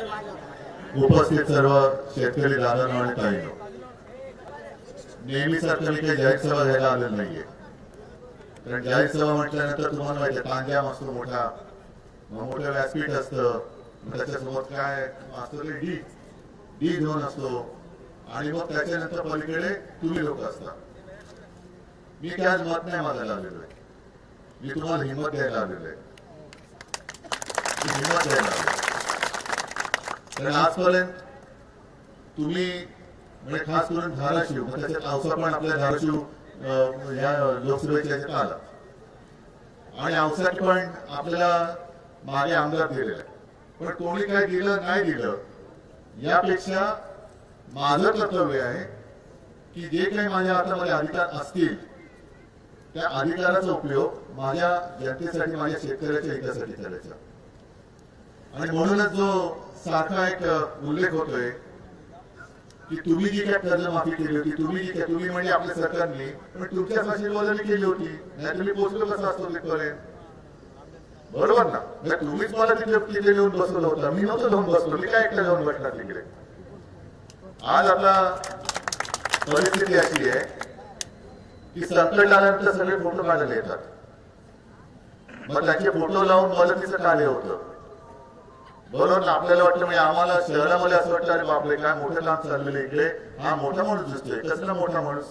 उपस्थित सर्व शेतकरी दादांनो आणि ताईंनो, नेहमीसारखं मी काही जाहीर सभा घ्यायला आलेलो नाहीये. कारण जाहीर सभा म्हटल्यानंतर तुम्हाला माहिती आहे तांजाम असतो मोठा, मोठं व्यासपीठ असतं, त्याच्यासमोर काय असतं ते डी झोन असतो आणि मग त्याच्यानंतर पलीकडे तुम्ही लोक असता. मी काय आज मत नाही मागायला आलेलो आहे, मी तुम्हाला हिंमत द्यायला आलेलो आहे. हिंमत द्यायला आलेलो कारण आजपर्यंत तुम्ही म्हणजे खास करून धाराशिव, त्याच्यात औसा पण आपल्या धाराशिव या लोकसभेच्या याच्यात आला आणि औसात पण आपल्याला मागे आमदार दिलेला आहे. पण कोणी काय दिलं नाही दिलं यापेक्षा माझं कर्तव्य आहे की जे काही माझ्या हातामध्ये अधिकार असतील त्या अधिकाराचा उपयोग माझ्या जनतेसाठी, माझ्या शेतकऱ्याच्या हितासाठी करायचा. आणि म्हणूनच जो सारखा एक उल्लेख होतोय की तुम्ही जी काय कर्जमाफी केली होती, तुम्ही म्हणजे आपल्या सरकारने, पण तुमच्याच आशीर्वादाने केली होती, नाही तुम्ही पोहोचलो कसं असतो तिथपर्यंत, बरोबर ना? म्हणजे तुम्हीच मला तिथे येऊन बसवलं होतं, मी नव्हतं जाऊन बसलो, मी काय एकटा जाऊन बसणार तिकडे. आज आता परिस्थिती अशी आहे की संकट आल्यानंतर सगळे फोटो काढायला येतात, मग त्याचे फोटो लावून मदतीचं कार्य होतं, बरोबर ना? आपल्याला वाटलं म्हणजे आम्हाला शहरामध्ये असं वाटलं अरे बापरे काय मोठं काम चाललेलं इकडे, हा मोठा माणूस दिसतोय, कसला मोठा माणूस.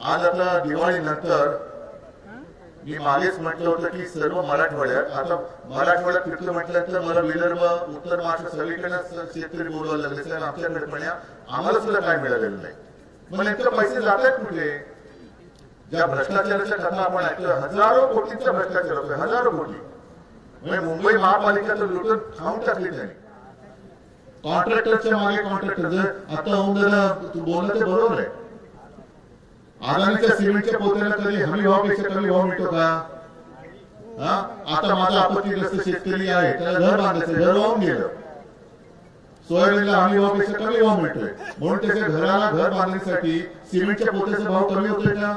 आज आता दिवाळी नंतर मी मागेच म्हटलं होतं की सर्व मराठवाड्यात, आता मराठवाड्यात फिरतो म्हटल्यानंतर मला विदर्भ, उत्तर महाराष्ट्र सगळीकडे शेतकरी बोलवायला लागले, साहेब आमच्याकडे पण आम्हाला सुद्धा काय मिळालेलं नाही. मग नेमकं पैसे जात आहेत कुठे? ज्या भ्रष्टाचाराच्या कथा आपण ऐकतो, हजारो कोटींचा भ्रष्टाचार होतोय, हजारो कोटी. म्हणजे मुंबई महापालिका तर लुटून खाऊन टाकली त्यांनी. कॉन्ट्रॅक्टरच्या मागे कॉन्ट्रॅक्टर, आता होऊन तू बोललं ते बरोबर आहे. अदानीच्या सिमेंटच्या पोत्याला कधी हमी भावापेक्षा कमी भाव मिळतो का? आता माझा आपत्तीग्रस्त शेतकरी आहे, त्याला घर बांधायचं, घर वाहून गेलं, सोयाबीनला हमी भावापेक्षा कमी भाव मिळतोय, म्हणून त्याच्या घराला घर बांधण्यासाठी सिमेंटच्या पोत्याचा भाव कमी होतोय का?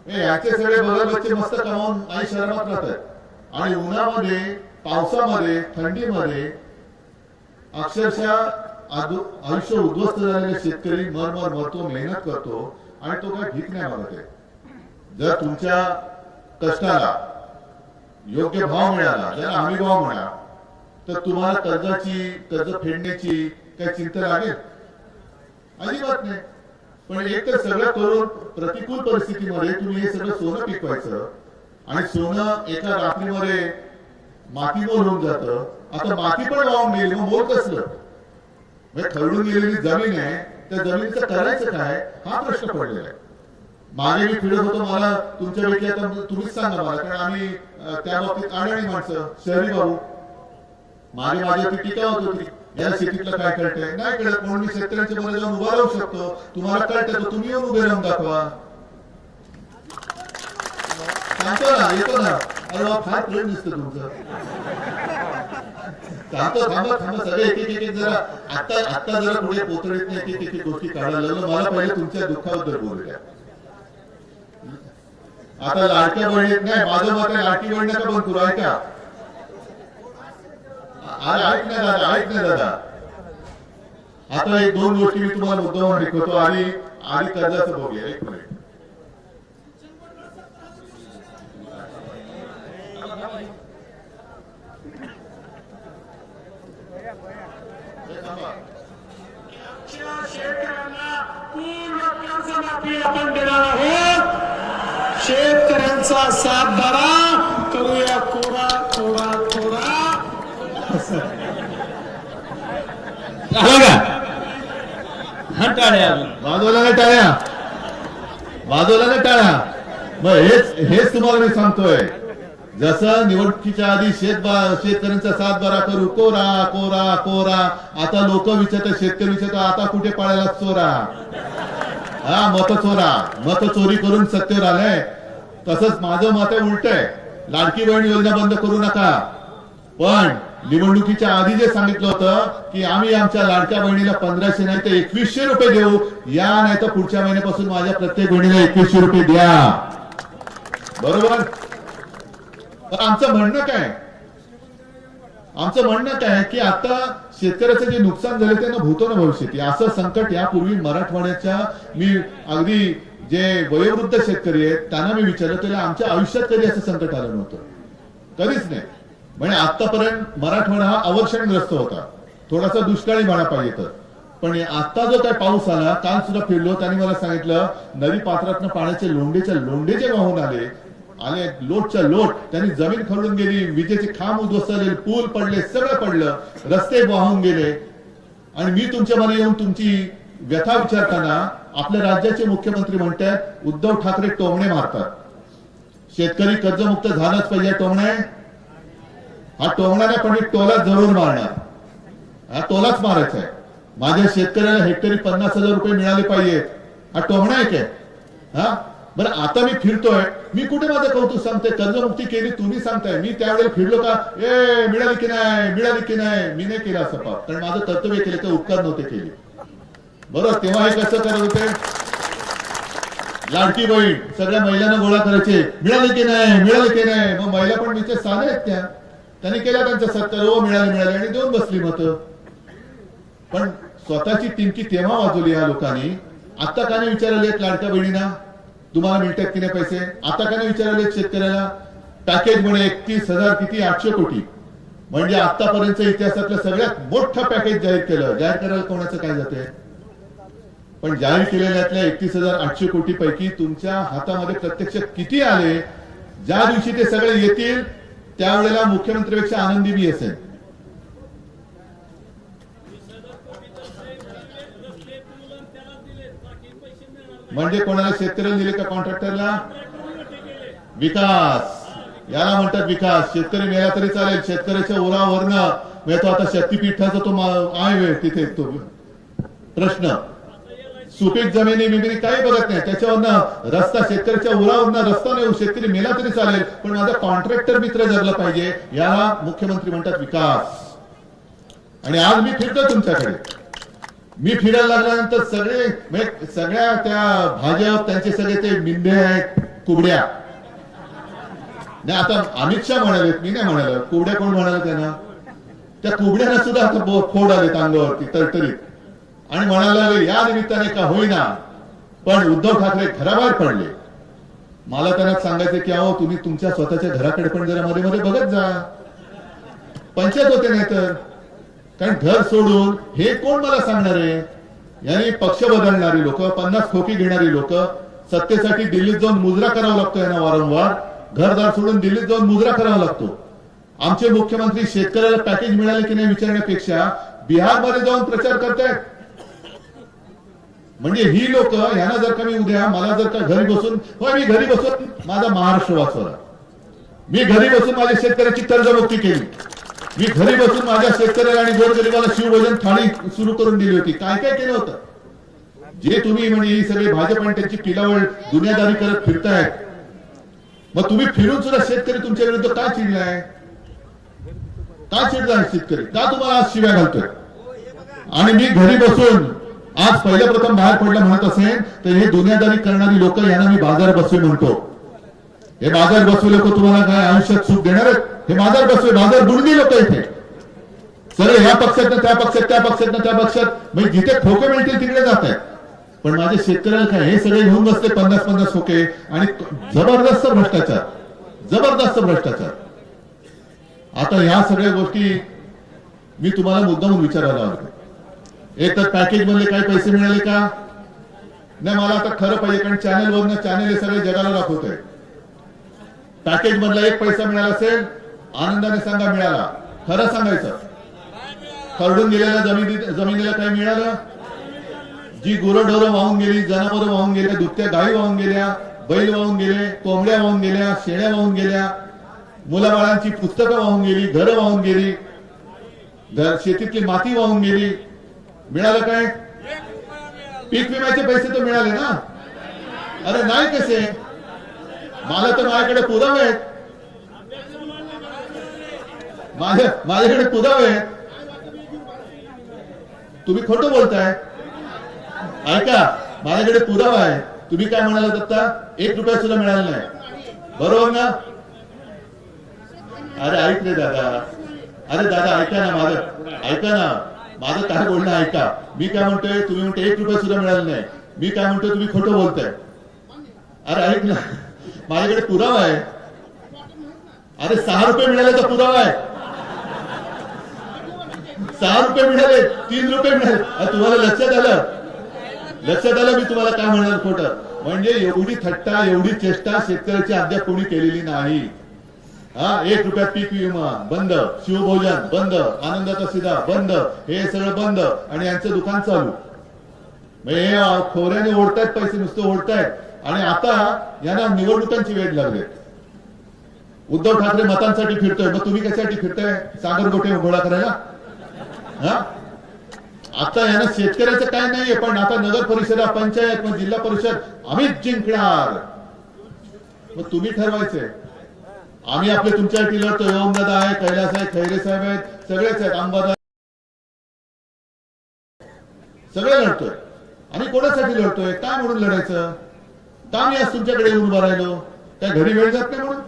याचे सगळे बगल बच्चे मस्त कमावून आई शहरात राहतात आणि उन्हामध्ये, पावसामध्ये, थंडीमध्ये अक्षरशः आयुष्य उद्ध्वस्त झालेले शेतकरी मरतो, मेहनत करतो आणि तो काय भीक नाही मागत आहे. जर तुमच्या कष्टाला योग्य भाव मिळाला, ज्याला हमी भाव मिळाला, तर तुम्हाला कर्ज फेडण्याची काही चिंता लागेल? अजिबात नाही. पण एक तर सगळं करून प्रतिकूल परिस्थितीमध्ये तुम्ही हे सगळं सोनं पिकवायचं आणि सोनं एका रात्रीमध्ये मातीमोल होऊन जातं. आता माती पण वाहून गेली, मग मोल कसलं? म्हणजे खरडून गेलेली जमीन आहे, त्या जमिनीचं करायचं काय हा प्रश्न पडलेला आहे. मागे मी फिरत होतो, मला तुमच्यापैकी आता तुम्हीच सांगा मला, कारण आम्ही त्या बाबतीत आढळणी माणसं, शहरी भाऊ. मागे माझ्यावरती टीका होत होती, या शेतीतलं काय कळतंय, नाही कळत, म्हणून मी शेतकऱ्यांच्या मध्ये जाऊन उभा राहू शकतो, तुम्हाला कळतं तर तुम्ही येऊन उभे राहून दाखवा. सांगतो ना, येतो ना, अरे वा फार प्रेम दिसतं तुमचं. थांबा सगळे एक जरा आता जरा पुढे पोतळीत नाही एक गोष्टी काढायला लागलो. मला पहिले तुमच्या दुःखाबद्दल बोलू द्या. आता लाडक्या बहिणीत नाही, माझं मत आहे लाडकी बहीण नका बंद करू, ऐका. ऐक ना दादा, आता एक दोन गोष्टी मी तुम्हाला मुद्दाम शिकवतो. आधी कर्जाचं बघूया. एक मिनिट. आपण देणार आहोत. शेतकऱ्यांचा साथ धरा, करूया कोरा कोरा कोरा. वाजवला ना टाळ्या. मग हेच तुम्हाला मी सांगतोय. जसं निवडणुकीच्या आधी शेतकऱ्यांचा सात बारा करू, कोरा कोरा कोरा. आता लोक विचारतात, शेतकरी विचारतात, आता कुठे पळायला चोरा? मत चोरी करून सत्तेवर आलंय. तसंच माझं मत आहे उलट आहे. लाडकी बहीण योजना बंद करू नका, पण निवडणुकीच्या आधी जे सांगितलं होतं की आम्ही आमच्या लाडक्या बहिणीला 1500 नाही तर 2100 रुपये देऊ, या नाही तर पुढच्या महिन्यापासून माझ्या प्रत्येक बहिणीला 2100 रुपये द्या. बरोबर? तर आमचं म्हणणं काय, आमचं म्हणणं काय आहे की आता शेतकऱ्याचं जे नुकसान झालं त्यांना भूतो न भविष्यती असं संकट यापूर्वी मराठवाड्याच्या मी अगदी जे वयोवृद्ध शेतकरी आहेत त्यांना मी विचारलं तरी आमच्या आयुष्यात कधी असं संकट आलं नव्हतं, कधीच नाही. म्हणजे आतापर्यंत मराठवाडा हा अवर्षणग्रस्त होता, थोडासा दुष्काळी म्हणा पाहिजे तर. पण आता जो काय पाऊस आला, काल सुद्धा फिरलो, त्यांनी मला सांगितलं नदी पात्रातनं पाण्याचे लोंढेच्या लोंढे जे वाहून आले लोटच्या लोट, त्यांनी जमीन खरडून गेली, विजेचे खांब उद्ध्वस्त, पूल पडले, सगळं पडलं, रस्ते वाहून गेले. आणि मी तुमच्या मध्ये येऊन तुमची व्यथा विचारताना आपल्या राज्याचे मुख्यमंत्री म्हणतात उद्धव ठाकरे टोमणे मारतात, शेतकरी कर्जमुक्त झालाच पाहिजे. टोमणे हा टोमणा नाही पण टोला जरूर मारणार, हा टोलाच मारायचा आहे. माझ्या शेतकऱ्याला हेक्टरी 50,000 रुपये मिळाले पाहिजेत, हा टोमणा आहे काय? हा बरं, आता मी फिरतोय, मी कुठे माझं कौतुक सांगतोय, कर्जमुक्ती केली तुम्ही सांगताय, मी त्यावेळेला फिरलो का मिळाली की नाही मिळाली की नाही? मी नाही केलं असं पाप, कारण माझं कर्तव्य केलं तर उपकार नव्हते केले. बरोबर, तेव्हा हे कसं करत होते, लाडकी बहीण सगळ्या महिलांना गोळा करायचे, मिळाले की नाही मिळाले की नाही. मग महिला पण विचार साधे आहेत त्या, त्यांनी केला त्यांचा सत्कार, हो मिळाले मिळाले, आणि देऊन बसली मत. पण स्वतःची टिमकी तेव्हा वाजवली या लोकांनी. आता का नाही विचारले लाडक्या बहिणींना तुम्हाला मिळतात की नाही पैसे? आता का नाही विचारले शेतकऱ्याला? पॅकेज म्हणे 31,000 किती 800 कोटी, म्हणजे आतापर्यंत इतिहासातलं सगळ्यात मोठं पॅकेज जाहीर केलं. जाहीर करायला कोणाचं काय जाते? पण जाहीर केलेल्यातल्या 31,800 कोटी पैकी तुमच्या हातामध्ये प्रत्यक्ष किती आले? ज्या दिवशी ते सगळे येतील त्यावेळेला मुख्यमंत्र्यापेक्षा आनंदी मी असेल. म्हणजे कोणाला शेतकऱ्याला दिले का कॉन्ट्रॅक्टरला? विकास याला म्हणतात विकास. शेतकरी मेला तरी चालेल, शेतकऱ्याच्या उरावरनं मिळतो. आता शक्तीपीठाचा तो आहे तिथे तो प्रश्न, सुपीक जमिनी बिमिनी काही बघत नाही, त्याच्यावरनं रस्ता शेतकऱ्याच्या उरावरनं रस्ता नाही, शेतकरी मेला तरी चालेल पण माझा कॉन्ट्रॅक्टर मित्र जगला पाहिजे, याला मुख्यमंत्री म्हणतात विकास. आणि आज मी फिरतो तुमच्याकडे, मी फिरायला लागल्यानंतर सगळ्या त्या भाजप त्यांचे सगळे ते मिंदे आहेत, कुबड्या नाही. आता अमित शहा म्हणाले, मी नाही म्हणाल, कुबड्या कोण म्हणाले त्यांना? त्या कुबड्यांना सुद्धा आता फोड आले अंगावरती तरतरीत, आणि म्हणायला या निमित्ताने का होईना पण उद्धव ठाकरे घराबाहेर पडले. मला त्यांना सांगायचं की अहो तुम्ही तुमच्या स्वतःच्या घराकडे पण जरा मध्ये मध्ये बघत जा, पंचायत होते नाही तर. कारण घर सोडून हे कोण मला सांगणार आहे? यानी पक्ष बदलणारी लोक, 50 खोकी घेणारी लोक, सत्तेसाठी दिल्लीत जाऊन मुजरा करावा लागतो यांना वारंवार, घरदार सोडून दिल्लीत जाऊन मुजरा करावा लागतो. आमचे मुख्यमंत्री शेतकऱ्याला पॅकेज मिळाले की नाही विचारण्यापेक्षा बिहारमध्ये जाऊन प्रचार करतायत. म्हणजे ही लोक, यांना जर का मी उद्या मला जर का घरी बसून, मी घरी बसून माझा महाराष्ट्र वाचवला, मी घरी बसून माझ्या शेतकऱ्याची कर्जमुक्ती केली, मी घरी बसून माझ्या शेतकऱ्याला आणि गोरगरिबाला शिवभोजन थाळी सुरू करून दिली होती. काय काय केलं होतं? जे तुम्ही म्हणजे ही सगळे भाजप आणि त्यांची पिलावळ दुनियादारी करत फिरतायत, मग तुम्ही फिरून सुद्धा शेतकरी तुमच्या विरुद्ध का चिडलाय? का चिडलाय शेतकरी? का तुम्हाला आज शिव्या घालतोय? आणि मी घरी बसून आज पहिल्या प्रथम बाहेर पडलं म्हणत असेल तर हे दुनियादारी करणारी लोक, यांना मी बाजार बसवे म्हणतो. हे बाजार बसवे लोक तुम्हाला काय आयुष्यात सुख देणार आहेत? हे बाजार बसवे, बाजार बुडणी लोक इथे सगळे या पक्षात त्या पक्षात, त्या पक्षात त्या पक्षात, म्हणजे जिथे खोके मिळतील तिकडे जात आहेत. पण माझ्या शेतकऱ्याला काय, हे सगळे घेऊन बसते 50-50 खोके, आणि जबरदस्त भ्रष्टाचार, जबरदस्त भ्रष्टाचार. आता या सगळ्या गोष्टी मी तुम्हाला मुद्दामून विचारायला आलो. एक तर पॅकेज मधले काही पैसे मिळाले का नाही? मला आता खरं पाहिजे, कारण चॅनेलवरनं चॅनेल हे सगळे जगाला दाखवतोय. पॅकेज मधला एक पैसा मिळाला असेल आनंदाने सांगा मिळाला. खरं सांगायचं, खरडून गेलेल्या जमिनीला काही मिळालं? जी गुरंढोरं वाहून गेली, जनावरं वाहून गेल्या, दुभत्या गायी वाहून गेल्या, बैल वाहून गेले, कोंबड्या वाहून गेल्या, शेळ्या वाहून गेल्या, मुलाबाळांची पुस्तकं वाहून गेली, घरं वाहून गेली, शेतीतली माती वाहून गेली, मिळालं काय? पीक विम्याचे पैसे तर मिळाले ना? अरे नाही कसे? मला तर माझ्याकडे पुरावे आहेत, माझ्याकडे पुरावे आहेत. तुम्ही खोटं बोलताय. ऐका, माझ्याकडे पुरावा आहे. तुम्ही काय म्हणालात आता? 1 रुपया सुद्धा मिळाला नाही, बरोबर ना? अरे ऐक रे दादा, अरे दादा ऐका ना माझं, ऐका ना माझं काय बोलणं ऐका. मी काय म्हणतोय, तुम्ही म्हणते 1 रुपया सुद्धा मिळाला नाही. मी काय म्हणतोय, तुम्ही खोटं बोलताय. अरे ऐक ना, माझ्याकडे पुरावा आहे. अरे 6 रुपये मिळाल्याचा पुरावा आहे. 6 रुपये मिळाले, 3 रुपये मिळाले. तुम्हाला लक्षात आलं, लक्षात आलं मी तुम्हाला काय म्हणणार खोटं. म्हणजे एवढी थट्टा, एवढी चेष्टा शेतकऱ्याची अद्याप कोणी केलेली नाही. 1 रुपयात पीक विमा बंद, शिवभोजन बंद, आनंदाचा सिधा बंद, हे सगळं बंद आणि यांचं दुकान चालू. हे खोऱ्याने ओढतायत पैसे, नुसते ओढतायत. आणि आता यांना निवडणुकांची वेळ लागली. उद्धव ठाकरे मतांसाठी फिरतोय, मग तुम्ही कशासाठी फिरताय? सागर गोटे गोळा करायला. आता यांना शेतकऱ्याचं काय नाहीये, पण आता नगर परिषद, पंचायत, मग जिल्हा परिषद आम्हीच जिंकणार. मग तुम्ही ठरवायचंय. आम्ही आपले तुमच्यासाठी लढतोय. ओमदादा आहे, कैलास आहे, खैरे साहेब आहेत, सगळेच आहेत, अंबादा, सगळे लढतोय. आणि कोणासाठी लढतोय, काय म्हणून लढायचं? का मी आज तुमच्याकडे येऊन उभा राहिलो? काय घरी वेळ जात नाही म्हणून?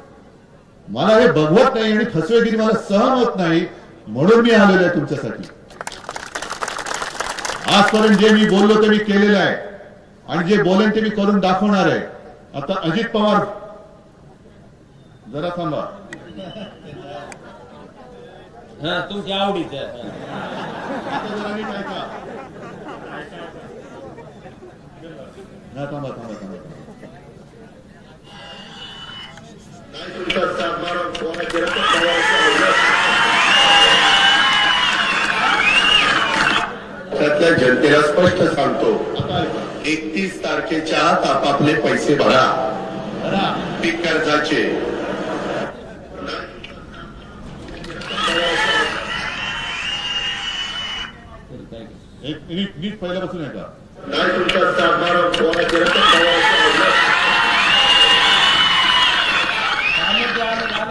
मला हे बघवत नाही आणि फसवेगिरी मला सहन होत नाही, म्हणून मी आलेलो आहे तुमच्यासाठी. आजपर्यंत जे मी बोललो ते मी केलेलं आहे आणि जे बोलेन ते मी करून दाखवणार आहे. आता अजित पवार, जरा थांबा. तुमच्या आवडीचं थांबा थांबा थांबा. त्यातल्या जनतेला स्पष्ट सांगतो, 31 तारखेच्या आत आपापले पैसे भरा पीक कर्जाचे. नीट पहिल्यापासून आहे का? नाही तुमचा सातबारा कोणाची रक्कम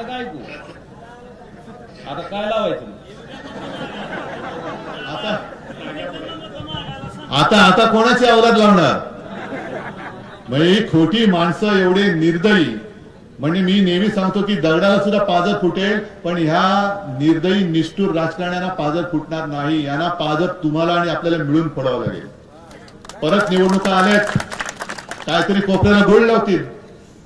काय तू आता काय लावायचं? आता आता कोणाची अवलाद लावणार? म्हणजे खोटी माणसं एवढे निर्दयी. म्हणजे मी नेहमी सांगतो की दगडाला सुद्धा पाजर फुटेल, पण ह्या निर्दयी निष्ठुर राजकारण्यांना पाजर फुटणार नाही. यांना पाजर तुम्हाला आणि आपल्याला मिळून फोडावं लागेल. परत निवडणुका आल्यात, काहीतरी कोपऱ्याला गोळ लावतील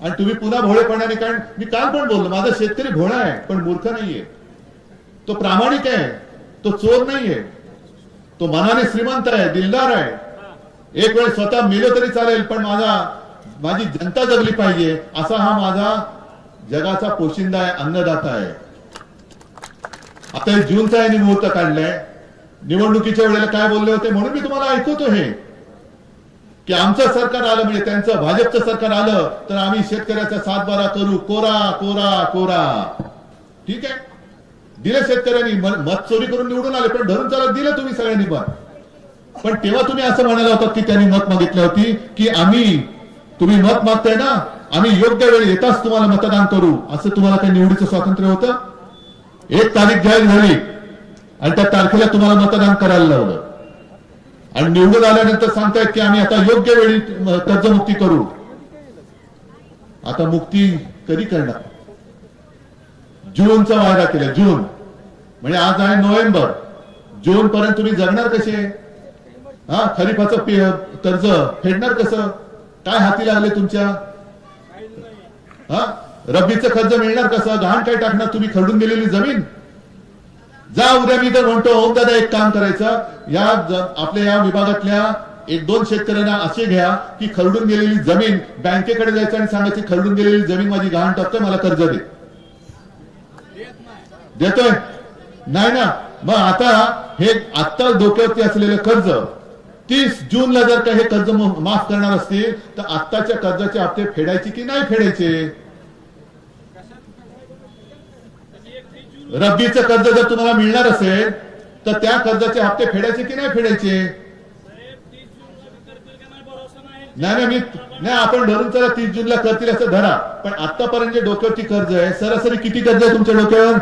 आणि तुम्ही पुन्हा भोळेपणाने. कारण मी काल पण बोललो, माझा शेतकरी भोळा आहे पण मूर्ख नाहीये. तो प्रामाणिक आहे, तो चोर नाहीये, तो मनाने श्रीमंत आहे, दिलदार आहे. एक वेळ स्वतः मेलो तरी चालेल, पण माझी जनता जगली पाहिजे असा हा माझा जगाचा पोशिंदा आहे, अन्नदाता आहे. आता जूनचा यांनी मुहूर्त काढलाय. निवडणुकीच्या वेळेला काय बोलले होते म्हणून मी तुम्हाला ऐकवतो हे, की आमचं सरकार आलं म्हणजे त्यांचं भाजपचं सरकार आलं तर आम्ही शेतकऱ्याचा सातबारा करू, कोरा कोरा कोरा. ठीक आहे, दिले शेतकऱ्यांनी, मत चोरी करून निवडून आले, पण धरून चालत दिलं तुम्ही सगळ्यांनी. पण तेव्हा तुम्ही असं म्हणाला होता की त्यांनी मत मागितली होती की तुम्ही मत मागताय ना, आम्ही योग्य वेळी येताच तुम्हाला मतदान करू. असं तुम्हाला काही निवडीचं स्वातंत्र्य होतं? 1 तारीख जाहीर झाली आणि त्या तारखेला तुम्हाला मतदान करायला लावलं आणि निवडून आल्यानंतर सांगतायत की आम्ही आता योग्य वेळी कर्जमुक्ती करू. आता मुक्ती कधी करणार? जूनचा वायदा केला. जून म्हणजे आज आहे नोव्हेंबर. जून पर्यंत तुम्ही जगणार कसे? खरीपाचं कर्ज फेडणार कसं? काय हाती लागले तुमच्या? रब्बीचं कर्ज मिळणार कसं? गहाण काय टाकणार तुम्ही? खरडून गेलेली जमीन. जा उद्या, मी तर म्हणतो ओमदादा एक काम करायचं, आपल्या या विभागातल्या 1-2 शेतकऱ्यांना असे घ्या की खरडून गेलेली जमीन बँकेकडे जायचं आणि सांगायची खरडून गेलेली जमीन माझी गहाण टाकतोय, मला कर्ज दे. देतोय नाही ना? मग आता डोक्यावरती असलेलं कर्ज 30 जूनला जर का हे कर्ज माफ करणार असतील तर आत्ताच्या कर्जाचे हप्ते फेडायचे की नाही फेडायचे? रब्बीचं कर्ज जर तुम्हाला मिळणार असेल तर त्या कर्जाचे हप्ते फेडायचे की नाही फेडायचे? नाही आपण धरून चला 30 जूनला करतील असं धरा, पण आतापर्यंत जे डोक्यावरती कर्ज आहे, सरासरी किती कर्ज आहे तुमच्या डोक्यावर?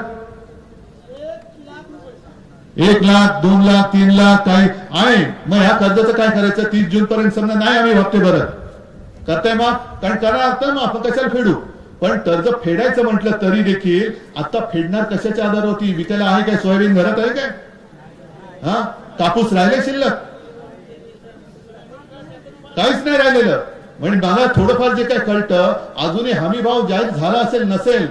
1 लाख, 2 लाख, 3 लाख काही आहे. मग ह्या कर्जाचं काय करायचं? 30 जून पर्यंत समजा नाही आम्ही हप्ते भरत, करताय मग? कारण करा मग आपण कशाला फेडू? पण कर्ज फेडायचं म्हटलं तरी देखील आता फेडणार कशाच्या आधारावरती? विकायला आहे काय? सोयाबीन घरात आहे काय? हा, कापूस राहिले शिल्लक? काहीच नाही राहिलेलं. म्हणजे मला थोडंफार जे काय कळतं, अजूनही हमी भाव जाहीर झाला असेल नसेल,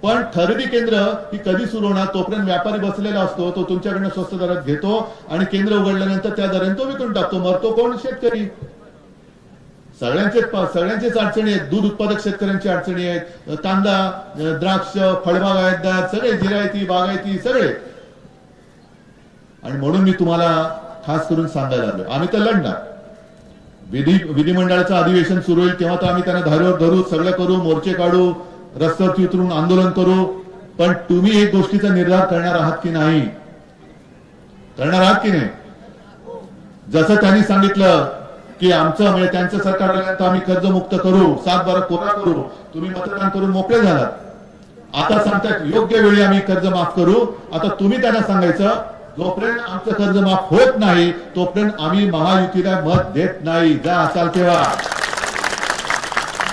पण खरेदी केंद्र ही कधी सुरू होणार? तोपर्यंत व्यापारी बसलेला असतो, तो तुमच्याकडनं स्वस्त दरात घेतो आणि केंद्र उघडल्यानंतर त्या दराने तो विकून टाकतो. मरतो कोण? शेतकरी. सगळ्यांचेच अडचणी आहेत. दूध उत्पादक शेतकऱ्यांची अडचणी आहेत, कांदा, द्राक्ष, फळबागायतदार सगळे, जिरायती, बागायती सगळे. आणि म्हणून मी तुम्हाला खास करून सांगायला आलो, आम्ही तर लढणार. विधिमंडळाचं अधिवेशन सुरू होईल तेव्हा तर आम्ही त्यांना धारेवर धरू, सगळं करू, मोर्चे काढू, रस्त्यावरती उतरून आंदोलन करू. पण तुम्ही एक गोष्टीचा निर्धार करणार आहात की नाही? करणार आहात की नाही? जसं त्यांनी सांगितलं की आमचं म्हणजे त्यांचं सरकार आल्यानंतर आम्ही कर्जमुक्त करू, 7-12 कोरा करू, तुम्ही मतदान करून मोकळे झालात. आता सांगतात योग्य वेळी आम्ही कर्ज माफ करू. आता तुम्ही त्यांना सांगायचं जोपर्यंत आमचं कर्ज माफ होत नाही तोपर्यंत आम्ही महायुतीला मत देत नाही. जा असाल तेव्हा.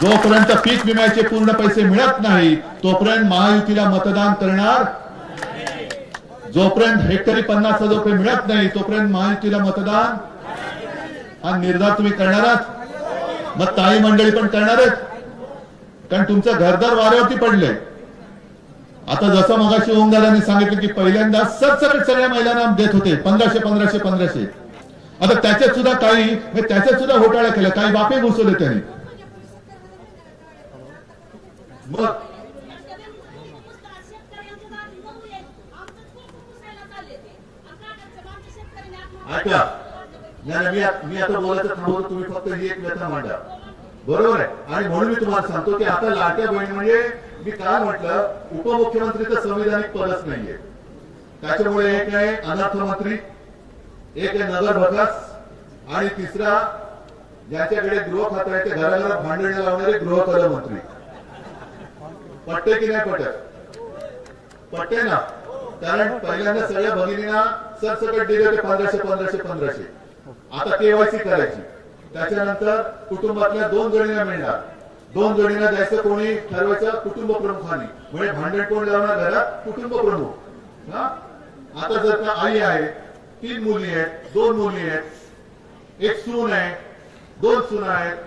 जोपर्यंत पीक विम्याचे पूर्ण पैसे मिळत नाही तोपर्यंत महायुतीला मतदान करणार. जोपर्यंत हेक्टरी 50,000 रुपये मिळत नाही तोपर्यंत महायुतीला मतदान. हा निर्धार तुम्ही करणारच. मग ताई मंडळी पण करणारच, कारण तुमचं घरदार वाऱ्यावरती पडलंय. आता जसं मगाशी ओमदादांनी सांगितलं की पहिल्यांदा सरसकट सगळ्या महिलांना देत होते 1500. आता त्याच्यात सुद्धा काही, त्याच्यात सुद्धा घोटाळा केला, काही बापे घुसवले त्यांनी. मग ऐका, मी आता बोलायचं थांबवतो, तुम्ही फक्त ही एक व्यथा मांडा. बरोबर आहे. आणि म्हणून मी तुम्हाला सांगतो की आता लाडक्या बहीण म्हणजे मी काय म्हटलं, उपमुख्यमंत्रीचं संविधानिक पदच नाहीये. त्याच्यामुळे एक आहे अनाथ मंत्री, एक आहे नगर विकास, आणि तिसरा ज्याच्याकडे गृह खातं आहे ते घराघरात भांडण लावणारे गृहकर मंत्री. पटते की नाही पटत? पटते ना. कारण पहिल्यांदा सगळ्या भगिनींना सरसकट दिले होते 1500. आता केवायसी करायची. त्याच्यानंतर कुटुंबातल्या 2 जणींना मिळणार. 2 जणींना द्यायचं कोणी ठरवायचं? कुटुंब प्रमुखांनी. म्हणजे भांडण कोण लावणार घरात? कुटुंब प्रमुख. आता जर का आई आहे, 3 मुली आहेत, 2 मुली आहेत, 1 सून आहे, 2 सुना आहेत,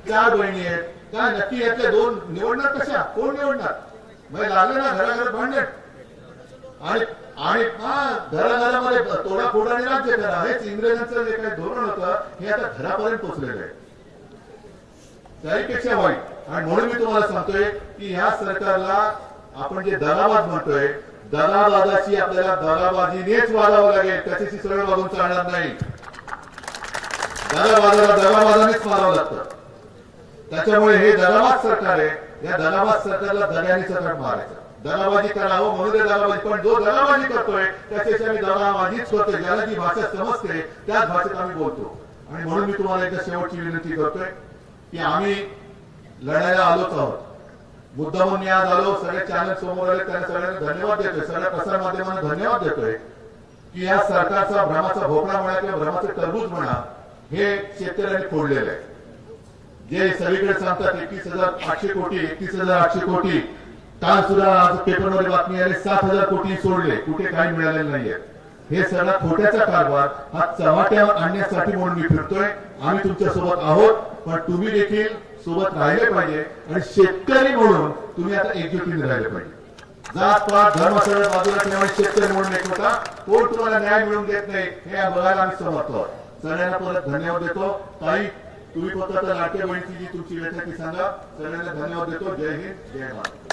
4 बहिणी आहेत, काय नक्की यातल्या 2 निवडणार? कशा? कोण निवडणार? म्हणजे लागलं ना घराघरात भांडण. आणि घराघरामध्ये तोडाफोडाने राज्य करा, हेच इंग्रजांचं जे काही धोरण होतं हे आता घरापर्यंत पोहोचलेलं आहे. त्याहीपेक्षा वाईट. आणि म्हणून मी तुम्हाला सांगतोय की ह्या सरकारला आपण जे दगाबाज म्हणतोय, दगाबाजाची आपल्याला दगाबाजीनेच वागावं लागेल. त्याच्याशी सरळ वागून चालणार नाही. दगाबाजाला दगाबाजानेच मारावं लागतं. त्याच्यामुळे हे दगाबाज सरकार आहे. या दगाबाज सरकारला दगाने सरकार मारायचं. दगाबाजी करावं म्हणून ते दगाबाजी, पण जो दगाबाजी करतोय त्याच्याशी आम्ही दगाबाजीच करतोय. ज्याला जी भाषा समजते त्याच भाषेत आम्ही बोलतो. आणि म्हणून मी तुम्हाला एकदा शेवटची विनंती करतोय की आम्ही लढायला आलोच आहोत. मुद्दामून मी आज आलो, सगळे चॅनल समोर आले, त्यांना सगळ्यांना धन्यवाद देतोय, सगळ्या प्रसार माध्यमांना धन्यवाद देतोय की या सरकारचा भ्रमाचा भोपळा म्हणा किंवा भ्रमाचं टरबूज म्हणा हे शेतकऱ्यांनी फोडलेलं आहे. जे सगळीकडे सांगतात 21,800 कोटी, 31,800 कोटी. काल सुद्धा आज पेपरमध्ये बातमी आली 7,000 कोटी सोडले, कुठे काही मिळालेलं नाहीये. हे सगळा खोट्याचा कारभार हा चव्हाट्यावर आणण्यासाठी म्हणून मी फिरतोय. आम्ही तुमच्या सोबत आहोत, पण तुम्ही देखील सोबत राहिले पाहिजे. आणि शेतकरी म्हणून तुम्ही आता एकजुटीने राहिले पाहिजे. जात पात धर्म सगळं बाजूला ठेवा, शेतकरी म्हणून एक होता. कोण तुम्हाला न्याय मिळवून देत नाही हे बघायला आम्ही समर्थ आहोत. सगळ्यांना परत धन्यवाद देतो. ताई तुम्ही फक्त लाडक्या बहिणीची जी तुमची व्यथा ती सांगा. सगळ्यांना धन्यवाद देतो. जय हिंद, जय महाराष्ट्र.